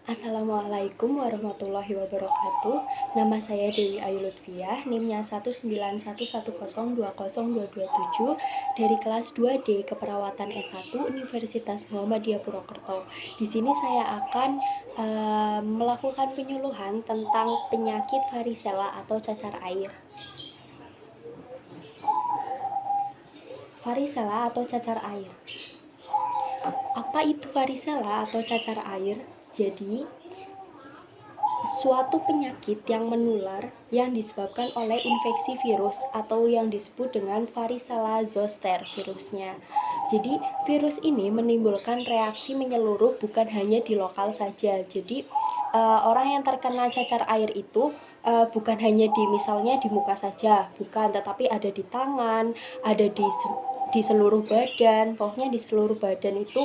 Assalamualaikum warahmatullahi wabarakatuh. Nama saya Dewi Ayu Lutfiah, NIM-nya 19110202227 dari kelas 2D Keperawatan S1 Universitas Muhammadiyah Purwokerto. Di sini saya akan melakukan penyuluhan tentang penyakit varicella atau cacar air. Varicella atau cacar air. Apa itu varicella atau cacar air? Jadi, suatu penyakit yang menular yang disebabkan oleh infeksi virus atau yang disebut dengan varicella zoster virusnya. Jadi, virus ini menimbulkan reaksi menyeluruh bukan hanya di lokal saja. Jadi, orang yang terkena cacar air itu bukan hanya misalnya di muka saja, bukan, tetapi ada di tangan, ada di seluruh badan, pokoknya di seluruh badan itu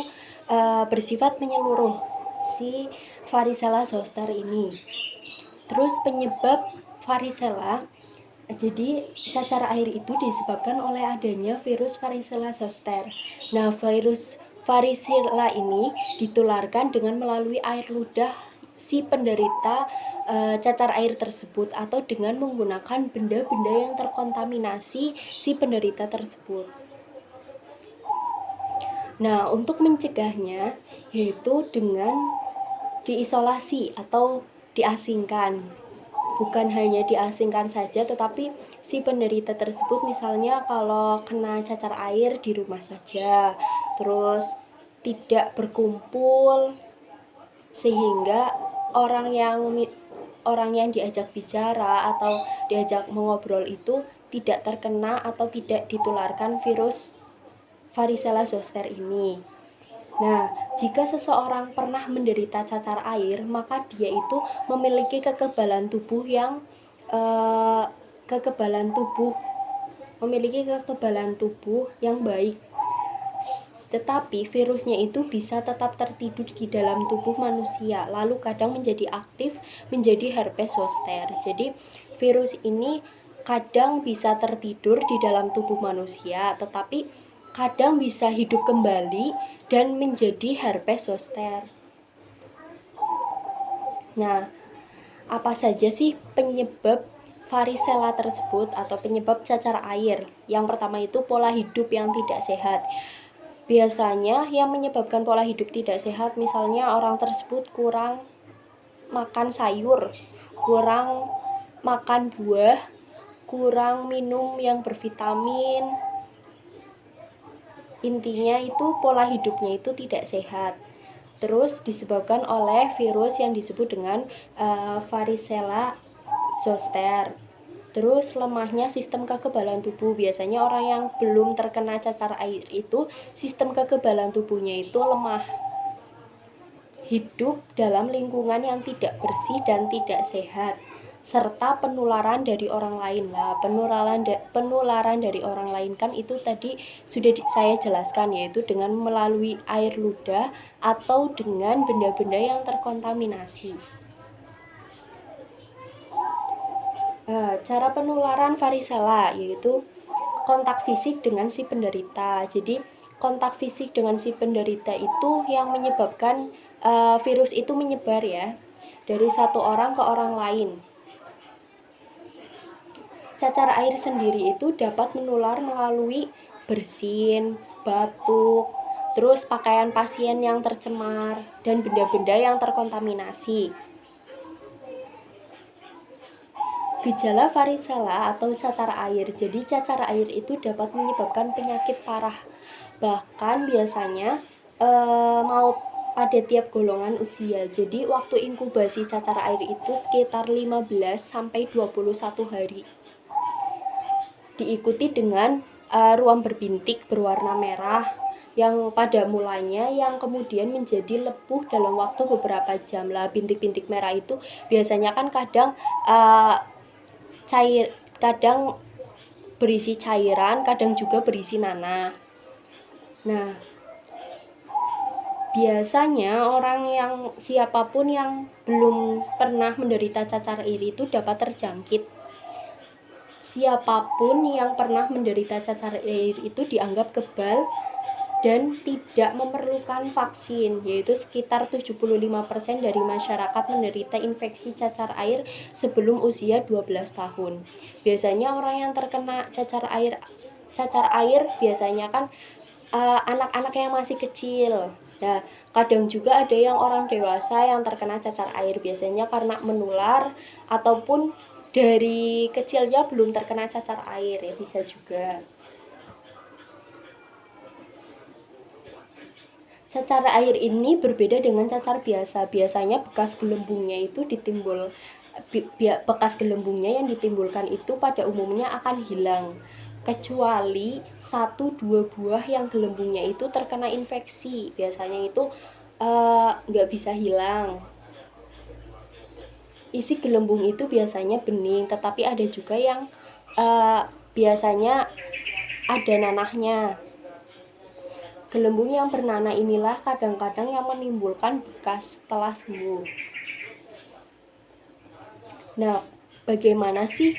bersifat menyeluruh si varicella zoster ini. Terus penyebab varicella, jadi cacar air itu disebabkan oleh adanya virus varicella zoster. Nah, virus varicella ini ditularkan dengan melalui air ludah si penderita cacar air tersebut atau dengan menggunakan benda-benda yang terkontaminasi si penderita tersebut. Nah, untuk mencegahnya yaitu dengan diisolasi atau diasingkan. Bukan hanya diasingkan saja, tetapi si penderita tersebut misalnya kalau kena cacar air di rumah saja, terus tidak berkumpul sehingga orang yang diajak bicara atau diajak mengobrol itu tidak terkena atau tidak ditularkan virus varicella zoster ini. Nah, jika seseorang pernah menderita cacar air, maka dia itu memiliki kekebalan tubuh yang baik. Tetapi virusnya itu bisa tetap tertidur di dalam tubuh manusia, lalu kadang menjadi aktif menjadi herpes zoster. Jadi virus ini kadang bisa tertidur di dalam tubuh manusia, tetapi kadang bisa hidup kembali dan menjadi herpes zoster. Nah, apa saja sih penyebab varicella tersebut atau penyebab cacar air? Yang pertama itu pola hidup yang tidak sehat. Biasanya yang menyebabkan pola hidup tidak sehat, misalnya orang tersebut kurang makan sayur, kurang makan buah, kurang minum yang bervitamin. Intinya itu pola hidupnya itu tidak sehat. Terus disebabkan oleh virus yang disebut dengan varicella zoster. Terus lemahnya sistem kekebalan tubuh. Biasanya orang yang belum terkena cacar air itu sistem kekebalan tubuhnya itu lemah. Hidup dalam lingkungan yang tidak bersih dan tidak sehat, serta penularan dari orang lain. Lah, penularan dari orang lain kan itu tadi sudah saya jelaskan, yaitu dengan melalui air ludah atau dengan benda-benda yang terkontaminasi. Cara penularan varicella yaitu kontak fisik dengan si penderita. Jadi kontak fisik dengan si penderita itu yang menyebabkan virus itu menyebar ya, dari satu orang ke orang lain. Cacar air sendiri itu dapat menular melalui bersin, batuk, terus pakaian pasien yang tercemar, dan benda-benda yang terkontaminasi. Gejala varicella atau cacar air. Jadi cacar air itu dapat menyebabkan penyakit parah. Bahkan biasanya maut pada tiap golongan usia. Jadi waktu inkubasi cacar air itu sekitar 15 sampai 21 hari. Diikuti dengan ruam berbintik berwarna merah yang pada mulanya yang kemudian menjadi lepuh dalam waktu beberapa jam. Lah, bintik-bintik merah itu biasanya kan kadang kadang berisi cairan, kadang juga berisi nanah. Nah, biasanya siapapun yang belum pernah menderita cacar air itu dapat terjangkit. Siapapun yang pernah menderita cacar air itu dianggap kebal dan tidak memerlukan vaksin, yaitu sekitar 75% dari masyarakat menderita infeksi cacar air sebelum usia 12 tahun. Biasanya orang yang terkena cacar air biasanya kan anak-anak yang masih kecil. Nah, kadang juga ada yang orang dewasa yang terkena cacar air, biasanya karena menular ataupun dari kecilnya belum terkena cacar air, ya bisa juga. Cacar air ini berbeda dengan cacar biasa. Biasanya bekas gelembungnya yang ditimbulkan itu pada umumnya akan hilang, kecuali 1-2 buah yang gelembungnya itu terkena infeksi. Biasanya itu nggak bisa hilang. Isi gelembung itu biasanya bening, tetapi ada juga yang biasanya ada nanahnya. Gelembung yang bernanah inilah kadang-kadang yang menimbulkan bekas setelah sembuh. Nah, bagaimana sih?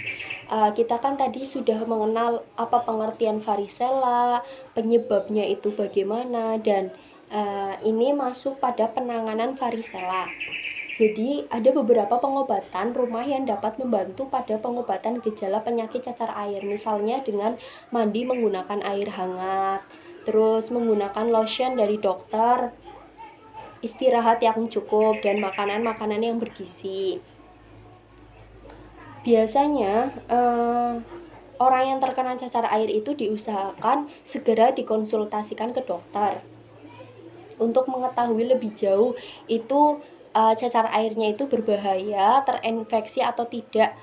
Kita kan tadi sudah mengenal apa pengertian varicella, penyebabnya itu bagaimana, dan ini masuk pada penanganan varicella. Jadi, ada beberapa pengobatan rumah yang dapat membantu pada pengobatan gejala penyakit cacar air, misalnya dengan mandi menggunakan air hangat, terus menggunakan lotion dari dokter, istirahat yang cukup, dan makanan-makanan yang bergizi. Biasanya orang yang terkena cacar air itu diusahakan segera dikonsultasikan ke dokter untuk mengetahui lebih jauh itu cacar airnya itu berbahaya, terinfeksi atau tidak.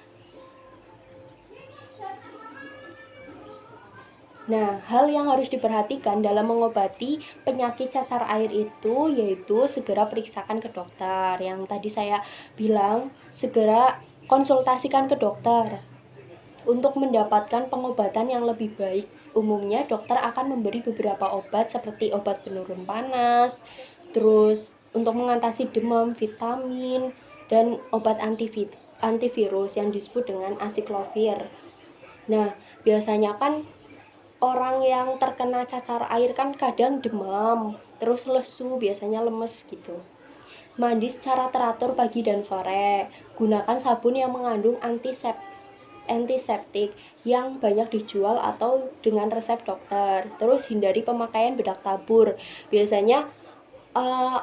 Nah, hal yang harus diperhatikan dalam mengobati penyakit cacar air itu yaitu segera periksakan ke dokter. Yang tadi saya bilang, segera konsultasikan ke dokter untuk mendapatkan pengobatan yang lebih baik. Umumnya dokter akan memberi beberapa obat seperti obat penurun panas, terus untuk mengatasi demam, vitamin, dan obat antivirus yang disebut dengan acyclovir. Nah, biasanya kan orang yang terkena cacar air kan kadang demam, terus lesu, biasanya lemes gitu. Mandi secara teratur pagi dan sore. Gunakan sabun yang mengandung antiseptik yang banyak dijual atau dengan resep dokter. Terus hindari pemakaian bedak tabur. Biasanya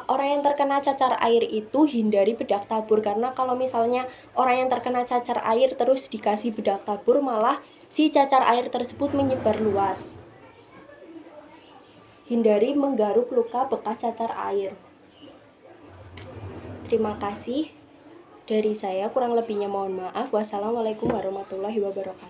orang yang terkena cacar air itu hindari bedak tabur, karena kalau misalnya orang yang terkena cacar air terus dikasih bedak tabur, malah si cacar air tersebut menyebar luas. Hindari menggaruk luka bekas cacar air. Terima kasih dari saya, kurang lebihnya mohon maaf. Wassalamualaikum warahmatullahi wabarakatuh.